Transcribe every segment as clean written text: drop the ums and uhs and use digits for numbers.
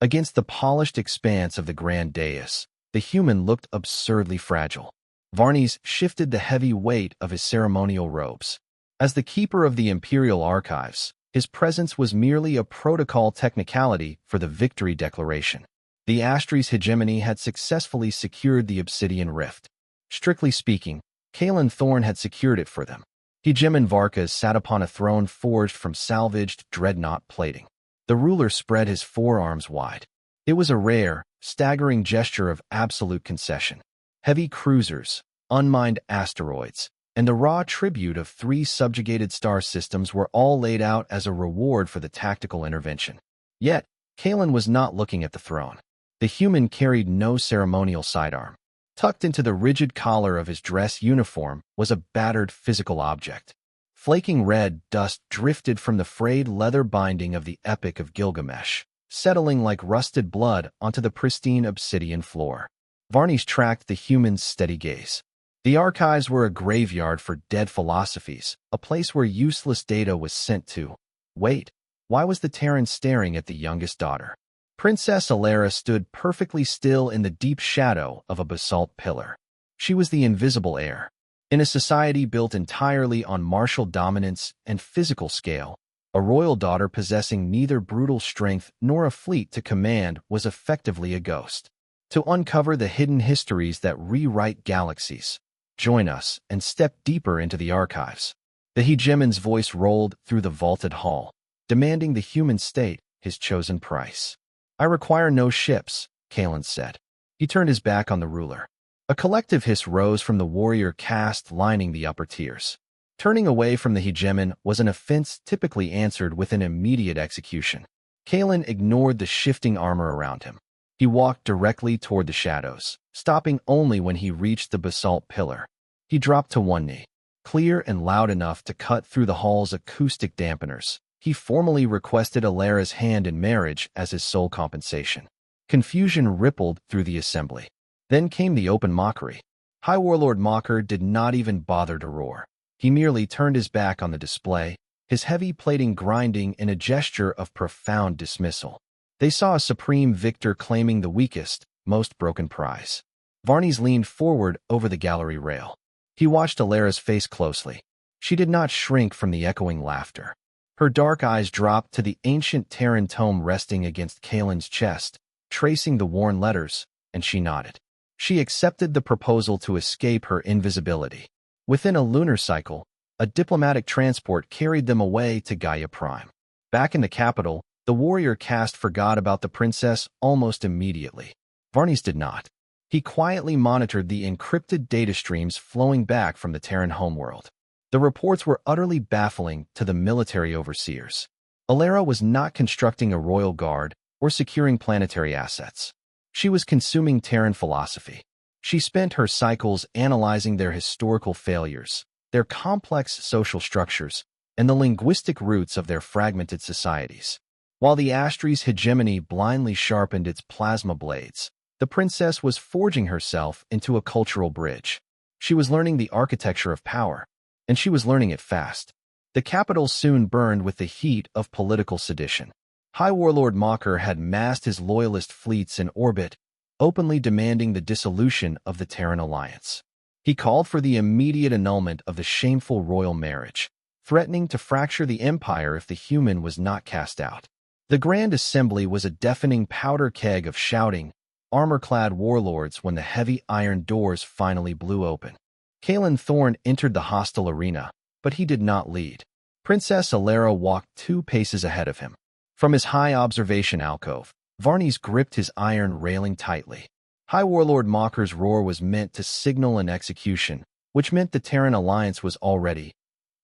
Against the polished expanse of the grand dais, the human looked absurdly fragile. Varnes shifted the heavy weight of his ceremonial robes. As the keeper of the Imperial Archives, his presence was merely a protocol technicality for the victory declaration. The Astries' hegemony had successfully secured the Obsidian Rift. Strictly speaking, Kalen Thorne had secured it for them. Hegemon Varkas sat upon a throne forged from salvaged dreadnought plating. The ruler spread his forearms wide. It was a rare, staggering gesture of absolute concession. Heavy cruisers, unmined asteroids, and the raw tribute of 3 subjugated star systems were all laid out as a reward for the tactical intervention. Yet, Kalen was not looking at the throne. The human carried no ceremonial sidearm. Tucked into the rigid collar of his dress uniform was a battered physical object. Flaking red dust drifted from the frayed leather binding of the Epic of Gilgamesh, settling like rusted blood onto the pristine obsidian floor. Varnes tracked the human's steady gaze. The archives were a graveyard for dead philosophies, a place where useless data was sent to. Wait, why was the Terran staring at the youngest daughter? Princess Alara stood perfectly still in the deep shadow of a basalt pillar. She was the invisible heir. In a society built entirely on martial dominance and physical scale, a royal daughter possessing neither brutal strength nor a fleet to command was effectively a ghost. To uncover the hidden histories that rewrite galaxies, join us and step deeper into the archives. The hegemon's voice rolled through the vaulted hall, demanding the human state his chosen price. I require no ships, Kalen said. He turned his back on the ruler. A collective hiss rose from the warrior caste lining the upper tiers. Turning away from the hegemon was an offense typically answered with an immediate execution. Kalen ignored the shifting armor around him. He walked directly toward the shadows, stopping only when he reached the basalt pillar. He dropped to one knee. Clear and loud enough to cut through the hall's acoustic dampeners, he formally requested Alara's hand in marriage as his sole compensation. Confusion rippled through the assembly. Then came the open mockery. High Warlord Mocker did not even bother to roar. He merely turned his back on the display, his heavy plating grinding in a gesture of profound dismissal. They saw a supreme victor claiming the weakest, most broken prize. Varnes leaned forward over the gallery rail. He watched Alara's face closely. She did not shrink from the echoing laughter. Her dark eyes dropped to the ancient Terran tome resting against Kalen's chest, tracing the worn letters, and she nodded. She accepted the proposal to escape her invisibility. Within a lunar cycle, a diplomatic transport carried them away to Gaia Prime. Back in the capital, the warrior caste forgot about the princess almost immediately. Varnes did not. He quietly monitored the encrypted data streams flowing back from the Terran homeworld. The reports were utterly baffling to the military overseers. Alara was not constructing a royal guard or securing planetary assets. She was consuming Terran philosophy. She spent her cycles analyzing their historical failures, their complex social structures, and the linguistic roots of their fragmented societies. While the Astries' hegemony blindly sharpened its plasma blades, the princess was forging herself into a cultural bridge. She was learning the architecture of power, and she was learning it fast. The capital soon burned with the heat of political sedition. High Warlord Mocker had massed his loyalist fleets in orbit, openly demanding the dissolution of the Terran alliance. He called for the immediate annulment of the shameful royal marriage, threatening to fracture the empire if the human was not cast out. The Grand Assembly was a deafening powder keg of shouting, armor-clad warlords when the heavy iron doors finally blew open. Kalen Thorne entered the hostile arena, but he did not lead. Princess Alara walked 2 paces ahead of him. From his high observation alcove, Varnes gripped his iron railing tightly. High Warlord Mocker's roar was meant to signal an execution, which meant the Terran alliance was already.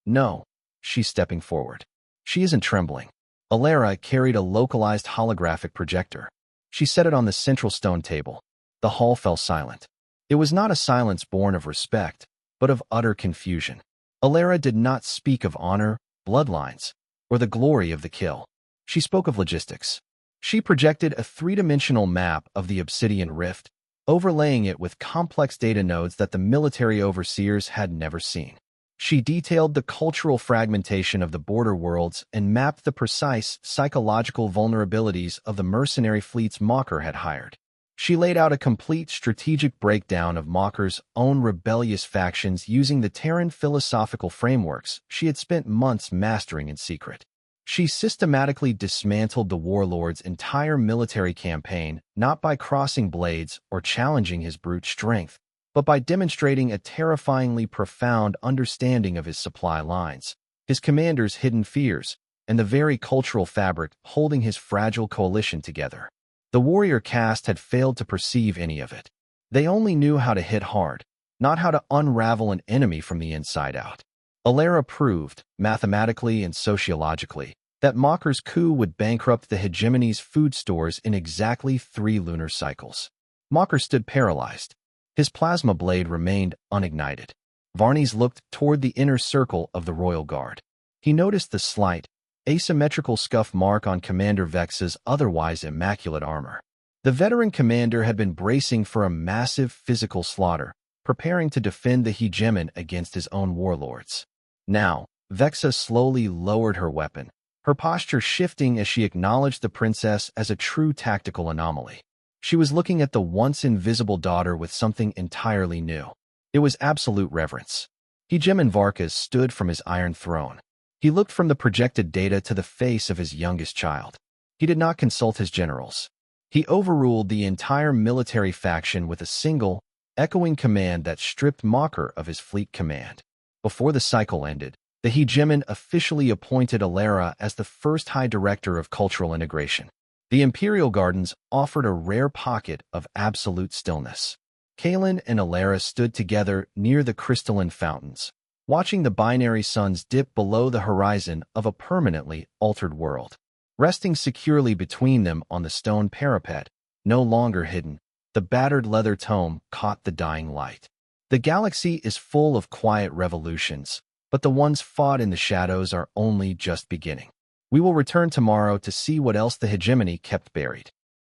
No, she's stepping forward. She isn't trembling. Alara carried a localized holographic projector. She set it on the central stone table. The hall fell silent. It was not a silence born of respect, but of utter confusion. Alara did not speak of honor, bloodlines, or the glory of the kill. She spoke of logistics. She projected a 3-dimensional map of the Obsidian Rift, overlaying it with complex data nodes that the military overseers had never seen. She detailed the cultural fragmentation of the border worlds and mapped the precise psychological vulnerabilities of the mercenary fleets Mocker had hired. She laid out a complete strategic breakdown of Mocker's own rebellious factions using the Terran philosophical frameworks she had spent months mastering in secret. She systematically dismantled the warlord's entire military campaign, not by crossing blades or challenging his brute strength, but by demonstrating a terrifyingly profound understanding of his supply lines, his commander's hidden fears, and the very cultural fabric holding his fragile coalition together. The warrior caste had failed to perceive any of it. They only knew how to hit hard, not how to unravel an enemy from the inside out. Alara proved, mathematically and sociologically, that Mocker's coup would bankrupt the hegemony's food stores in exactly 3 lunar cycles. Mocker stood paralyzed. His plasma blade remained unignited. Varnes looked toward the inner circle of the Royal Guard. He noticed the slight, asymmetrical scuff mark on Commander Vex's otherwise immaculate armor. The veteran commander had been bracing for a massive physical slaughter, preparing to defend the hegemon against his own warlords. Now, Vexa slowly lowered her weapon, her posture shifting as she acknowledged the princess as a true tactical anomaly. She was looking at the once invisible daughter with something entirely new. It was absolute reverence. Hegemon Varkas stood from his iron throne. He looked from the projected data to the face of his youngest child. He did not consult his generals. He overruled the entire military faction with a single, echoing command that stripped Mocker of his fleet command. Before the cycle ended, the hegemon officially appointed Alara as the first High Director of Cultural Integration. The Imperial Gardens offered a rare pocket of absolute stillness. Kalen and Alara stood together near the crystalline fountains, watching the binary suns dip below the horizon of a permanently altered world. Resting securely between them on the stone parapet, no longer hidden, the battered leather tome caught the dying light. The galaxy is full of quiet revolutions, but the ones fought in the shadows are only just beginning. We will return tomorrow to see what else the hegemony kept buried.